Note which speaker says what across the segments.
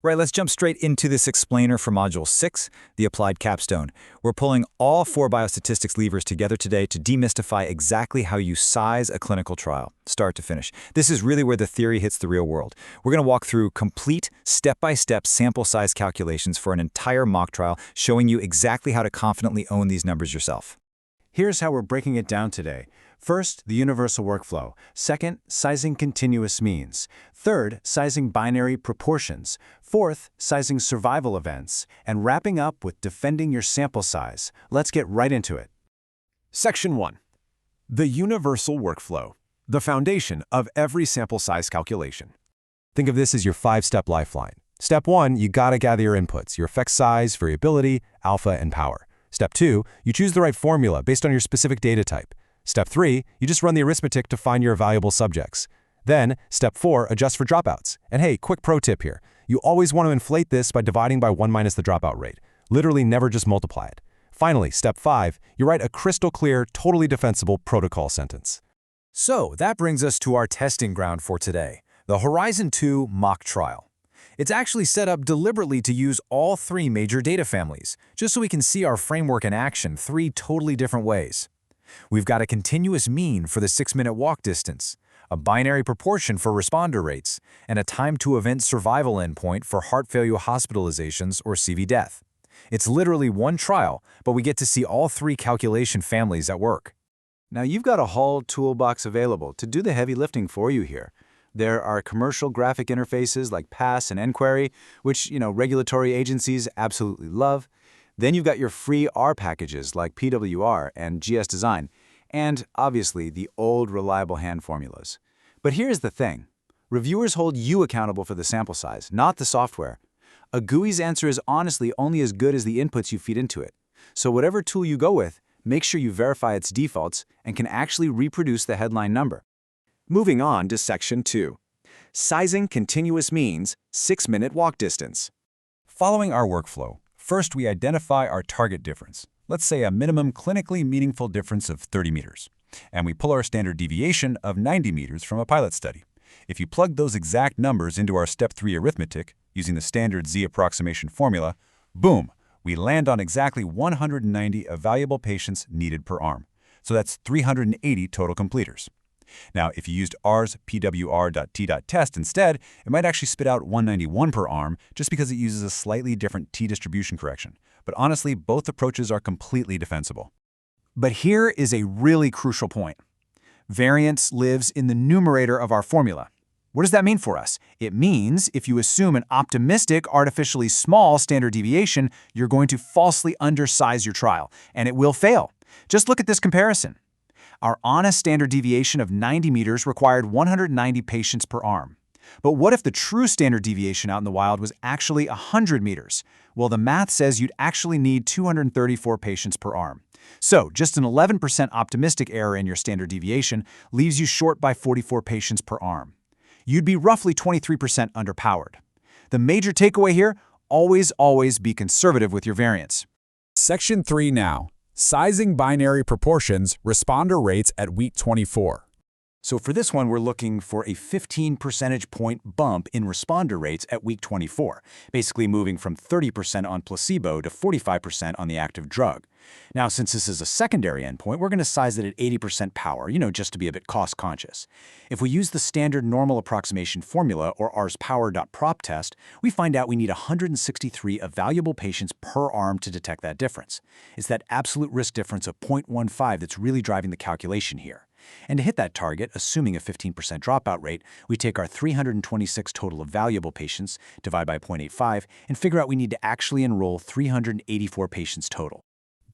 Speaker 1: Right, let's jump straight into this explainer for Module 6, the Applied Capstone. We're pulling all 4 biostatistics levers together today to demystify exactly how you size a clinical trial, start to finish. This is really where the theory hits the real world. We're going to walk through complete, step-by-step sample size calculations for an entire mock trial, showing you exactly how to confidently own these numbers yourself.
Speaker 2: Here's how we're breaking it down today. First, the universal workflow. Second, sizing continuous means. Third, sizing binary proportions. Fourth, sizing survival events. And wrapping up with defending your sample size. Let's get right into it.
Speaker 3: Section 1. The universal workflow, the foundation of every sample size calculation. Think of this as your 5-step lifeline. Step 1, you gotta gather your inputs, your effect size, variability, alpha, and power. Step 2, you choose the right formula based on your specific data type. Step 3, you just run the arithmetic to find your valuable subjects. Then, Step 4, adjust for dropouts. And hey, quick pro tip here. You always want to inflate this by dividing by 1 minus the dropout rate. Literally never just multiply it. Finally, Step 5, you write a crystal clear, totally defensible protocol sentence.
Speaker 1: So that brings us to our testing ground for today, the Horizon 2 mock trial. It's actually set up deliberately to use all 3 major data families, just so we can see our framework in action 3 totally different ways. We've got a continuous mean for the 6-minute walk distance, a binary proportion for responder rates, and a time-to-event survival endpoint for heart failure hospitalizations or CV death. It's literally one trial, but we get to see all 3 calculation families at work.
Speaker 4: Now you've got a whole toolbox available to do the heavy lifting for you here. There are commercial graphic interfaces like PASS and nQuery, which, regulatory agencies absolutely love. Then you've got your free R packages like PWR and GS Design, and obviously the old reliable hand formulas. But here's the thing. Reviewers hold you accountable for the sample size, not the software. A GUI's answer is honestly only as good as the inputs you feed into it. So whatever tool you go with, make sure you verify its defaults and can actually reproduce the headline number.
Speaker 3: Moving on to Section 2. Sizing continuous means, 6-minute walk distance.
Speaker 1: Following our workflow, first we identify our target difference, let's say a minimum clinically meaningful difference of 30 meters, and we pull our standard deviation of 90 meters from a pilot study. If you plug those exact numbers into our Step 3 arithmetic, using the standard Z approximation formula, boom, we land on exactly 190 evaluable patients needed per arm. So that's 380 total completers. Now, if you used R's pwr.t.test instead, it might actually spit out 191 per arm just because it uses a slightly different t-distribution correction. But honestly, both approaches are completely defensible.
Speaker 2: But here is a really crucial point. Variance lives in the numerator of our formula. What does that mean for us? It means if you assume an optimistic, artificially small standard deviation, you're going to falsely undersize your trial, and it will fail. Just look at this comparison. Our honest standard deviation of 90 meters required 190 patients per arm. But what if the true standard deviation out in the wild was actually 100 meters? Well, the math says you'd actually need 234 patients per arm. So just an 11% optimistic error in your standard deviation leaves you short by 44 patients per arm. You'd be roughly 23% underpowered. The major takeaway here, always be conservative with your variance.
Speaker 5: Section 3 now. Sizing binary proportions, responder rates at week 24.
Speaker 2: So for this one, we're looking for a 15 percentage point bump in responder rates at week 24, basically moving from 30% on placebo to 45% on the active drug. Now, since this is a secondary endpoint, we're going to size it at 80% power, just to be a bit cost-conscious. If we use the standard normal approximation formula, or R's power.prop test, we find out we need 163 evaluable patients per arm to detect that difference. It's that absolute risk difference of 0.15 that's really driving the calculation here. And to hit that target, assuming a 15% dropout rate, we take our 326 total evaluable patients, divide by 0.85, and figure out we need to actually enroll 384 patients total.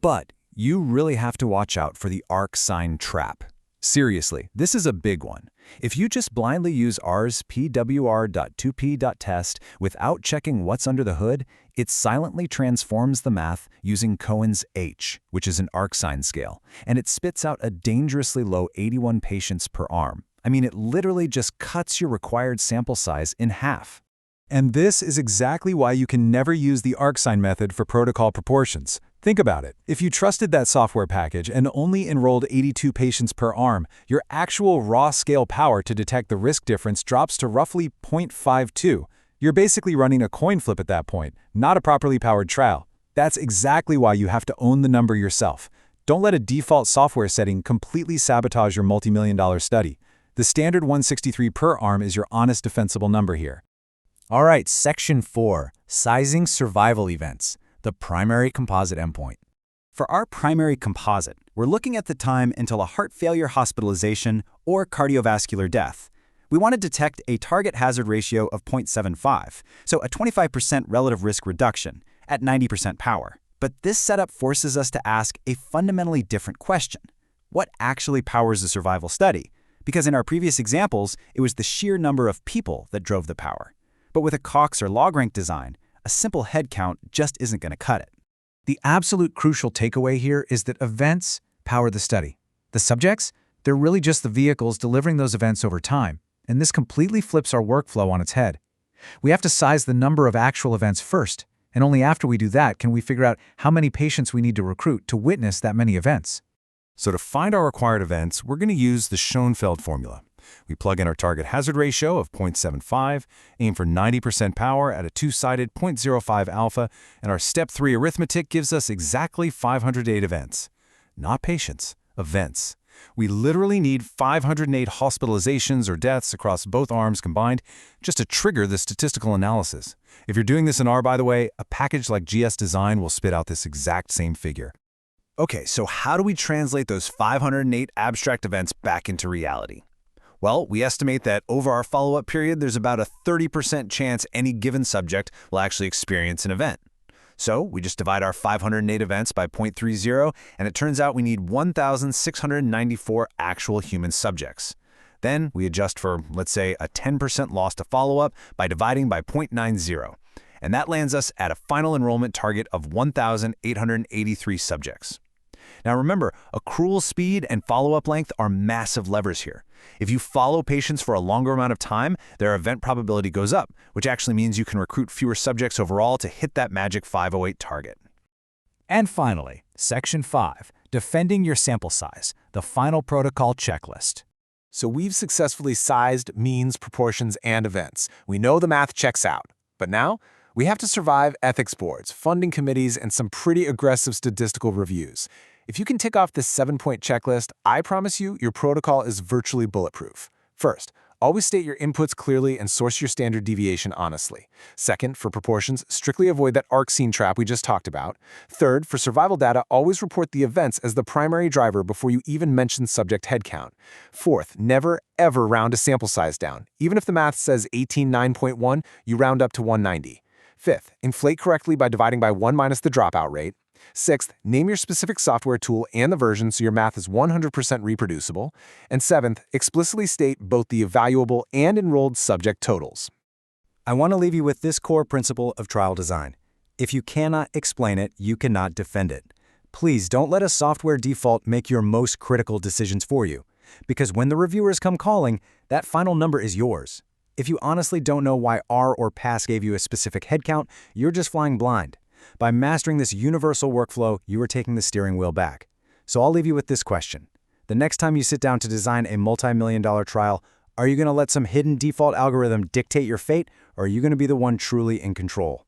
Speaker 1: But you really have to watch out for the arc sign trap. Seriously, this is a big one. If you just blindly use R's pwr.2p.test without checking what's under the hood, it silently transforms the math using Cohen's H, which is an arc sign scale, and it spits out a dangerously low 81 patients per arm. I mean, it literally just cuts your required sample size in half. And this is exactly why you can never use the arcsign method for protocol proportions. Think about it. If you trusted that software package and only enrolled 82 patients per arm, your actual raw scale power to detect the risk difference drops to roughly 0.52.
Speaker 3: You're basically running a coin flip at that point, not a properly powered trial. That's exactly why you have to own the number yourself. Don't let a default software setting completely sabotage your multi-million-dollar study. The standard 163 per arm is your honest defensible number here.
Speaker 1: All right, Section 4, Sizing Survival Events, the primary composite endpoint. For our primary composite, we're looking at the time until a heart failure hospitalization or cardiovascular death. We want to detect a target hazard ratio of 0.75, so a 25% relative risk reduction at 90% power. But this setup forces us to ask a fundamentally different question. What actually powers a survival study? Because in our previous examples, it was the sheer number of people that drove the power. But with a Cox or log-rank design, a simple head count just isn't going to cut it.
Speaker 2: The absolute crucial takeaway here is that events power the study. The subjects, they're really just the vehicles delivering those events over time, and this completely flips our workflow on its head. We have to size the number of actual events first, and only after we do that can we figure out how many patients we need to recruit to witness that many events.
Speaker 3: So to find our required events, we're going to use the Schoenfeld formula. We plug in our target hazard ratio of 0.75, aim for 90% power at a two-sided 0.05 alpha, and our step 3 arithmetic gives us exactly 508 events. Not patients, events. We literally need 508 hospitalizations or deaths across both arms combined just to trigger the statistical analysis. If you're doing this in R, by the way, a package like GS Design will spit out this exact same figure.
Speaker 1: Okay, so how do we translate those 508 abstract events back into reality? Well, we estimate that over our follow-up period, there's about a 30% chance any given subject will actually experience an event. So we just divide our 508 events by 0.30, and it turns out we need 1,694 actual human subjects. Then we adjust for, let's say, a 10% loss to follow-up by dividing by 0.90. And that lands us at a final enrollment target of 1,883 subjects. Now remember, accrual speed and follow-up length are massive levers here. If you follow patients for a longer amount of time, their event probability goes up, which actually means you can recruit fewer subjects overall to hit that magic 508 target.
Speaker 2: And finally, Section 5, Defending Your Sample Size, the final protocol checklist.
Speaker 6: So we've successfully sized means, proportions, and events. We know the math checks out. But now, we have to survive ethics boards, funding committees, and some pretty aggressive statistical reviews. If you can tick off this 7-point checklist, I promise you your protocol is virtually bulletproof. First, always state your inputs clearly and source your standard deviation honestly. Second, for proportions, strictly avoid that arc scene trap we just talked about. Third, for survival data, always report the events as the primary driver before you even mention subject headcount. Fourth, never, ever round a sample size down. Even if the math says 18.9.1, you round up to 190. Fifth, inflate correctly by dividing by 1 minus the dropout rate. Sixth, name your specific software tool and the version so your math is 100% reproducible. And seventh, explicitly state both the evaluable and enrolled subject totals.
Speaker 1: I want to leave you with this core principle of trial design. If you cannot explain it, you cannot defend it. Please don't let a software default make your most critical decisions for you, because when the reviewers come calling, that final number is yours. If you honestly don't know why R or PASS gave you a specific headcount, you're just flying blind. By mastering this universal workflow, you are taking the steering wheel back. So I'll leave you with this question. The next time you sit down to design a multi-million-dollar trial, are you going to let some hidden default algorithm dictate your fate, or are you going to be the one truly in control?